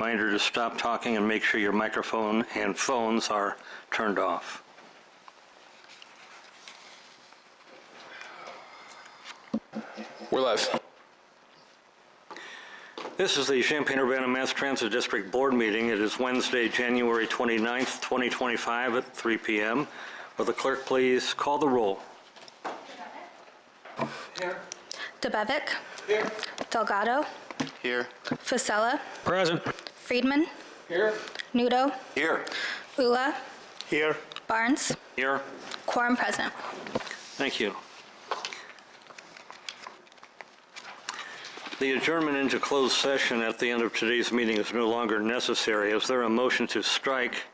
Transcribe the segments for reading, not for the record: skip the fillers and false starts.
Reminder to stop talking and make sure your microphone and phones are turned off. We're live. This is the Champaign-Urbana Mass Transit District Board meeting. It is Wednesday, January 29th, 2025 at 3 p.m. Will the clerk please call the roll? Here. DeBevick. Here. Delgado. Here. Fasella. Present. Friedman. Here. Nudo. Here. Ula. Here. Barnes. Here. Quorum present. Thank you. The adjournment into closed session at the end of today's meeting is no longer necessary. Is there a motion to strike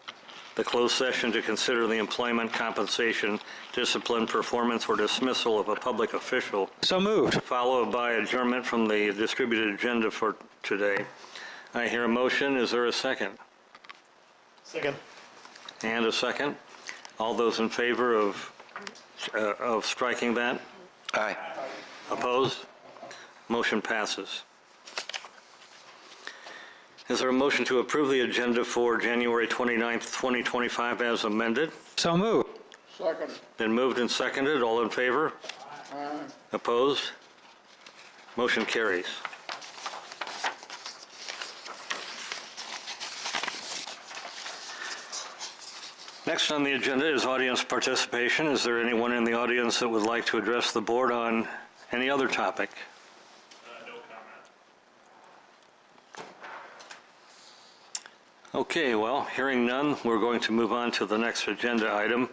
the closed session to consider the employment, compensation, discipline, performance, or dismissal of a public official? So moved. Followed by adjournment from the distributed agenda for today. I hear a motion. Is there a second? Second. And a second. All those in favor of striking that? Aye. Opposed? Motion passes. Is there a motion to approve the agenda for January 29th, 2025 as amended? So moved. Second. Been moved and seconded. All in favor? Aye. Opposed? Motion carries. Next on the agenda is audience participation. Is there anyone in the audience that would like to address the board on any other topic? No comment. Okay, well, hearing none, we're going to move on to the next agenda item.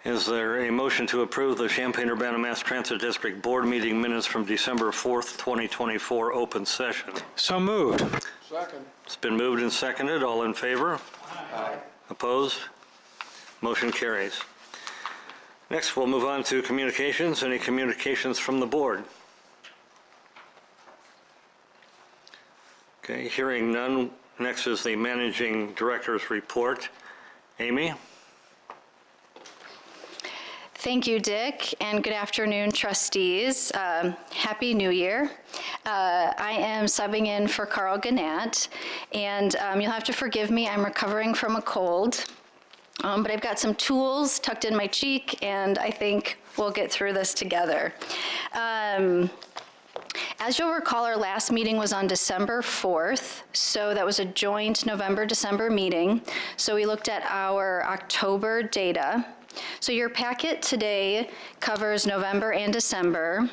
Is there a motion to approve the Champaign-Urbana Mass Transit District Board meeting minutes from December 4th, 2024 open session? So moved. Second. It's been moved and seconded. All in favor? Aye. Opposed? Motion carries. Next, we'll move on to communications. Any communications from the board? Okay, hearing none. Next is the managing director's report. Amy? Thank you, Dick, and good afternoon, trustees. Happy New Year. I am subbing in for Carl Gannett, and you'll have to forgive me, I'm recovering from a cold, but I've got some tools tucked in my cheek, and I think we'll get through this together. As you'll recall, our last meeting was on December 4th, so that was a joint November-December meeting. So we looked at our October data. So your packet today covers November and December.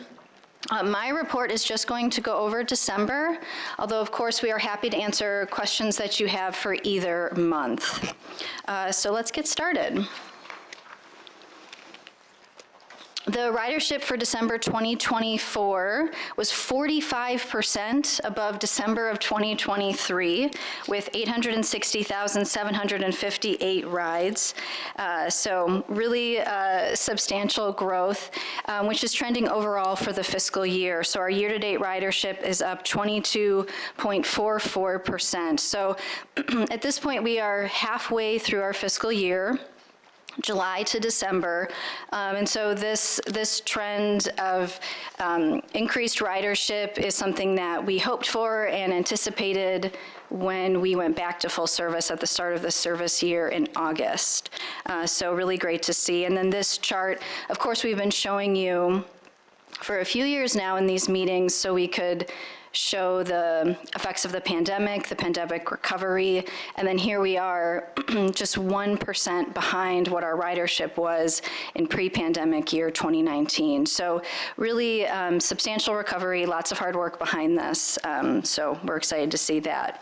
My report is just going to go over December, although of course we are happy to answer questions that you have for either month. So let's get started. The ridership for December 2024 was 45% above December of 2023, with 860,758 rides. So really substantial growth, which is trending overall for the fiscal year. So our year-to-date ridership is up 22.44%. So at this point, we are halfway through our fiscal year, July to December, and so this trend of increased ridership is something that we hoped for and anticipated when we went back to full service at the start of the service year in August. So really great to see. And then this chart, of course, we've been showing you for a few years now in these meetings so we could show the effects of the pandemic recovery, and then here we are just 1% behind what our ridership was in pre-pandemic year 2019. So really substantial recovery, lots of hard work behind this, so we're excited to see that.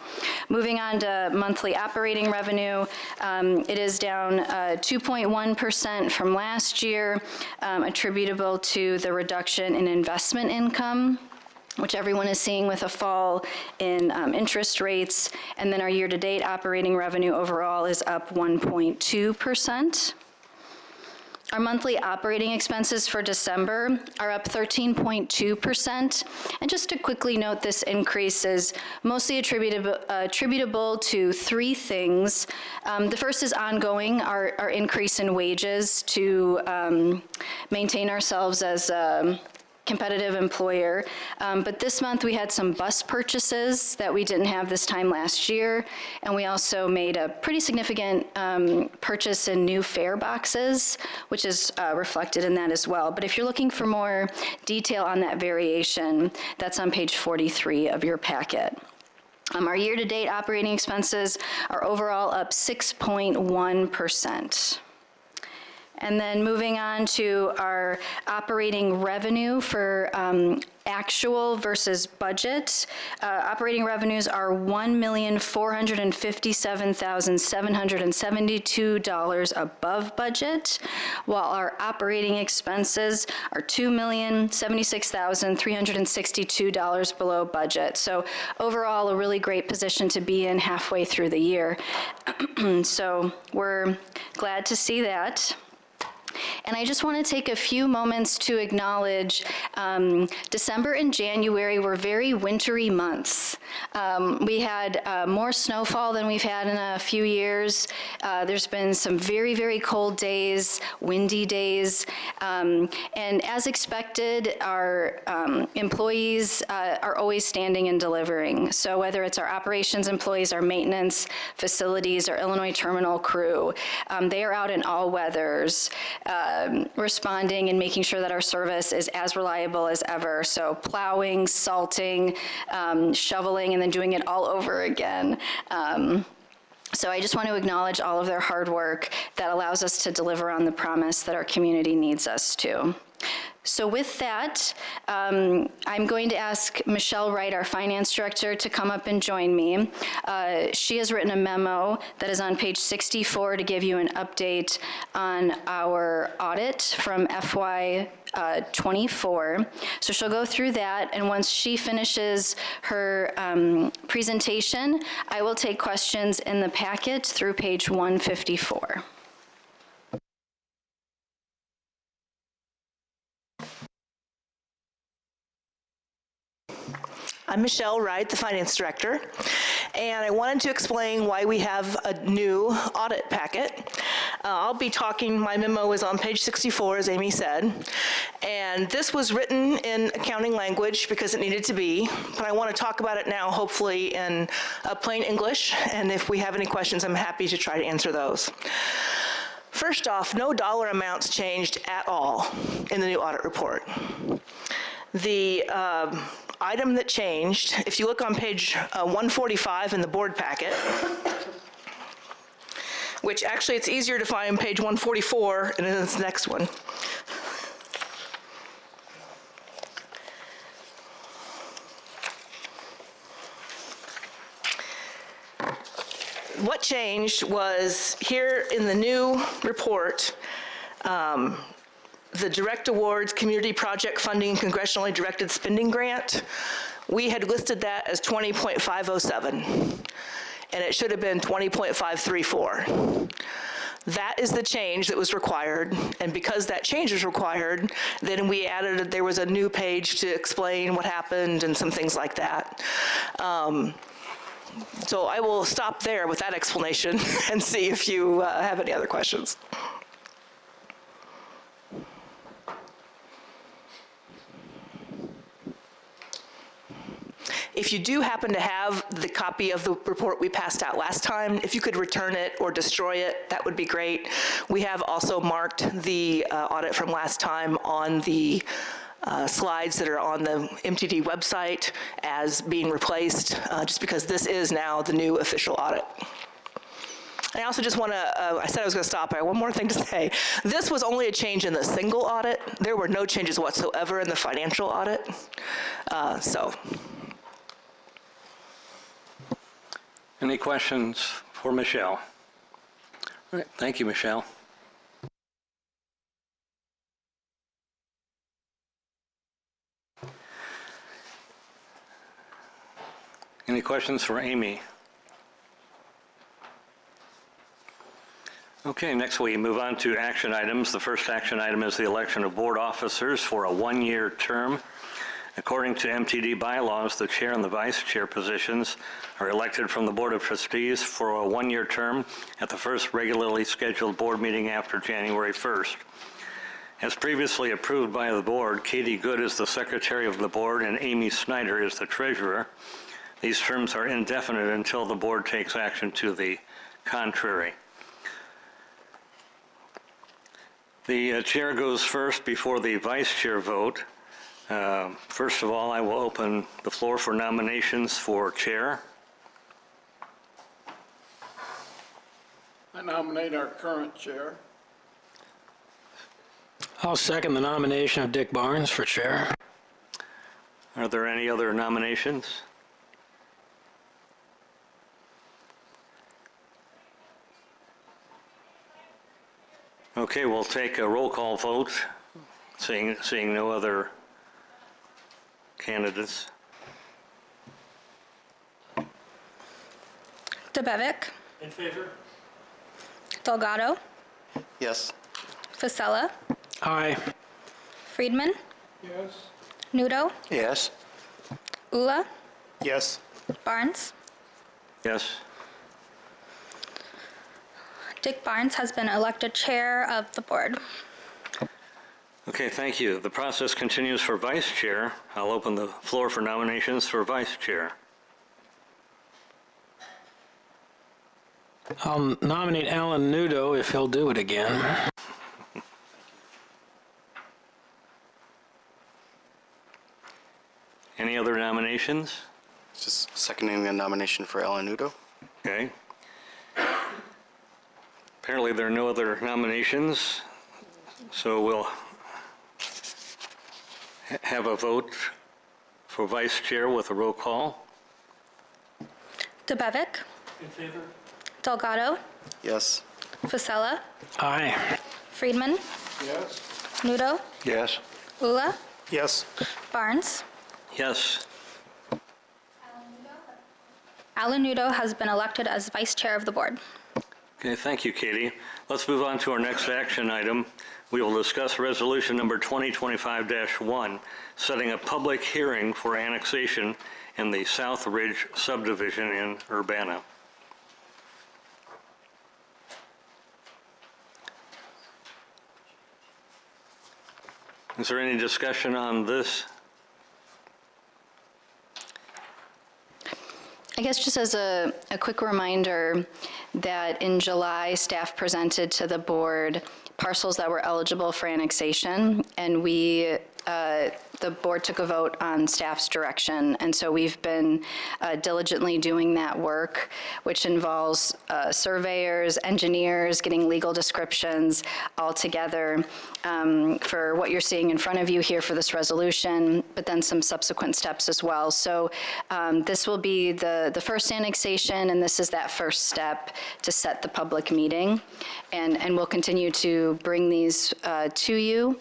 Moving on to monthly operating revenue, it is down 2.1% from last year, attributable to the reduction in investment income, which everyone is seeing with a fall in interest rates. And then our year-to-date operating revenue overall is up 1.2%. Our monthly operating expenses for December are up 13.2%. And just to quickly note, this increase is mostly attributable to three things. The first is ongoing, our increase in wages to maintain ourselves as competitive employer. But this month, we had some bus purchases that we didn't have this time last year, and we also made a pretty significant purchase in new fare boxes, which is reflected in that as well. But if you're looking for more detail on that variation, that's on page 43 of your packet. Our year-to-date operating expenses are overall up 6.1%. And then moving on to our operating revenue for actual versus budget. Operating revenues are $1,457,772 above budget, while our operating expenses are $2,076,362 below budget. So overall, a really great position to be in halfway through the year. So we're glad to see that. And I just want to take a few moments to acknowledge December and January were very wintry months. We had more snowfall than we've had in a few years. There's been some very, very cold days, windy days. And as expected, our employees are always standing and delivering. So whether it's our operations employees, our maintenance, facilities, or Illinois terminal crew, they are out in all weathers. Responding and making sure that our service is as reliable as ever. So plowing, salting, shoveling, and then doing it all over again. So I just want to acknowledge all of their hard work that allows us to deliver on the promise that our community needs us to. So with that, I'm going to ask Michelle Wright, our finance director, to come up and join me. She has written a memo that is on page 64 to give you an update on our audit from FY 24. So she'll go through that, and once she finishes her presentation, I will take questions in the packet through page 154. I'm Michelle Wright, the Finance Director, and I wanted to explain why we have a new audit packet. I'll be talking, my memo is on page 64, as Amy said, and this was written in accounting language because it needed to be, but I want to talk about it now, hopefully in plain English, and if we have any questions, I'm happy to try to answer those. First off, no dollar amounts changed at all in the new audit report. The item that changed, if you look on page 145 in the board packet, which actually it's easier to find page 144 and then this next one. What changed was here in the new report, the direct awards community project funding congressionally directed spending grant, we had listed that as 20.507, and it should have been 20.534. That is the change that was required, and because that change was required, then we added, there was a new page to explain what happened and some things like that. So I will stop there with that explanation and see if you have any other questions. If you do happen to have the copy of the report we passed out last time, if you could return it or destroy it, that would be great. We have also marked the audit from last time on the slides that are on the MTD website as being replaced, just because this is now the new official audit. I also just want to, I said I was going to stop. I have one more thing to say. This was only a change in the single audit. There were no changes whatsoever in the financial audit. Any questions for Michelle? All right, thank you, Michelle. Any questions for Amy? Okay, next we move on to action items. The first action item is the election of board officers for a one-year term. According to MTD bylaws, the chair and the vice chair positions are elected from the Board of Trustees for a one-year term at the first regularly scheduled board meeting after January 1st. As previously approved by the board, Katie Good is the secretary of the board and Amy Snyder is the treasurer. These terms are indefinite until the board takes action to the contrary. The chair goes first before the vice chair vote. First of all, I will open the floor for nominations for chair. I nominate our current chair. I'll second the nomination of Dick Barnes for chair. Are there any other nominations? Okay, we'll take a roll call vote, seeing no other candidates. DeBevick. In favor? Delgado. Yes. Fasella. Aye. Friedman. Yes. Nudo. Yes. Ula. Yes. Barnes. Yes? Dick Barnes has been elected chair of the board. Okay, thank you. The process continues for vice chair. I'll open the floor for nominations for vice chair. I'll nominate Alan Nudo if he'll do it again. Any other nominations? Just seconding the nomination for Ellen Nudo. Okay. Apparently there are no other nominations, so we'll have a vote for vice chair with a roll call. DeBevick. In favor? Delgado. Yes. Fasella. Aye. Friedman. Yes. Nudo. Yes. Ula. Yes. Barnes. Yes. Alan Nudo has been elected as vice chair of the board. Okay, thank you, Katie. Let's move on to our next action item. We will discuss resolution number 2025-1, setting a public hearing for annexation in the South Ridge subdivision in Urbana. Is there any discussion on this? I guess just as a quick reminder that in July, staff presented to the board parcels that were eligible for annexation, and the board took a vote on staff's direction. And so we've been diligently doing that work, which involves surveyors, engineers, getting legal descriptions all together for what you're seeing in front of you here for this resolution, but then some subsequent steps as well. So this will be the first annexation, and this is that first step to set the public meeting. And we'll continue to bring these to you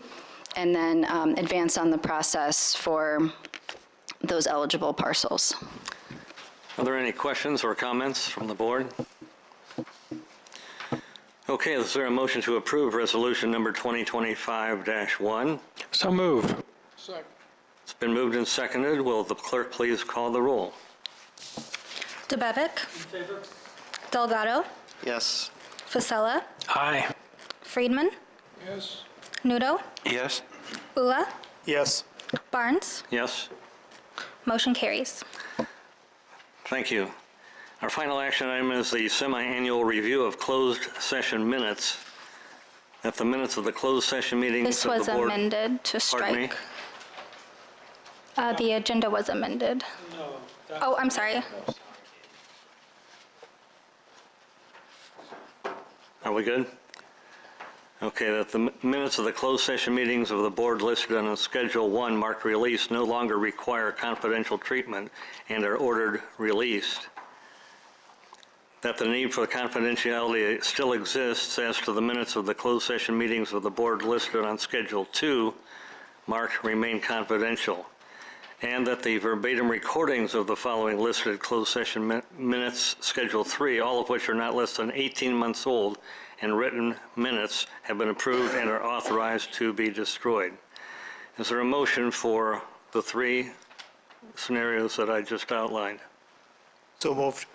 and then advance on the process for those eligible parcels. Are there any questions or comments from the board? Okay, is there a motion to approve resolution number 2025-1? So moved. Second. It's been moved and seconded. Will the clerk please call the roll? DeBevick. In favor? Delgado. Yes. Fasella. Aye. Friedman. Yes. Nudo. Yes. Ula. Yes. Barnes. Yes? Motion carries. Thank you. Our final action item is the semi-annual review of closed session minutes. That the minutes of the closed session meetings This of the was board... amended to Pardon me? strike. The agenda was amended. Oh, I'm sorry. Are we good? Okay, that the minutes of the closed session meetings of the board listed on Schedule 1 marked release no longer require confidential treatment and are ordered released. That the need for confidentiality still exists as to the minutes of the closed session meetings of the board listed on Schedule 2 marked remain confidential. And that the verbatim recordings of the following listed closed session minutes, Schedule 3, all of which are not less than 18 months old, and written minutes have been approved and are authorized to be destroyed. Is there a motion for the three scenarios that I just outlined? So moved.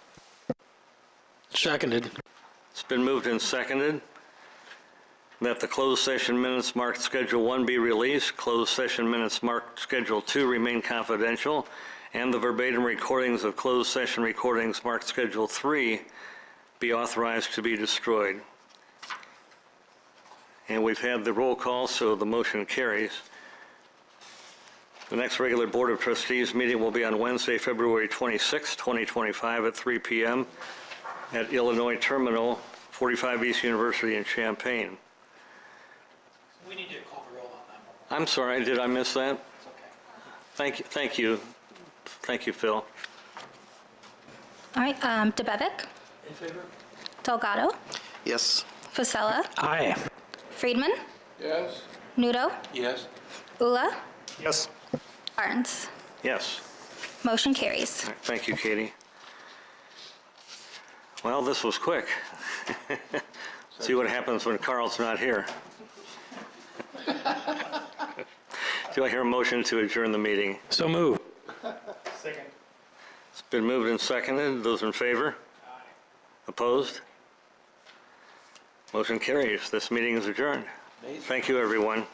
Seconded. It's been moved and seconded. that the closed session minutes marked Schedule 1 be released, closed session minutes marked Schedule 2 remain confidential, and the verbatim recordings of closed session recordings marked Schedule 3 be authorized to be destroyed. And we've had the roll call, so the motion carries. The next regular Board of Trustees meeting will be on Wednesday, February 26, 2025 at 3 p.m. at Illinois Terminal, 45 East University in Champaign. We need to call the roll on that one. I'm sorry, did I miss that? It's okay. Thank you. Thank you, Phil. All right, DeBevick, In favor? Delgado, Yes. Fasella, Aye. Friedman, Yes. Nudo, Yes. Ula, Yes. Barnes. Yes. Motion carries. All right, thank you, Katie. Well, this was quick. See what happens when Carl's not here. Do I hear a motion to adjourn the meeting? So move. It's been moved and seconded. Those in favor? Opposed? Motion carries. This meeting is adjourned. Thank you, everyone.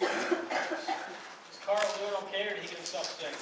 Is Carl doing okay, or did he get himself sick?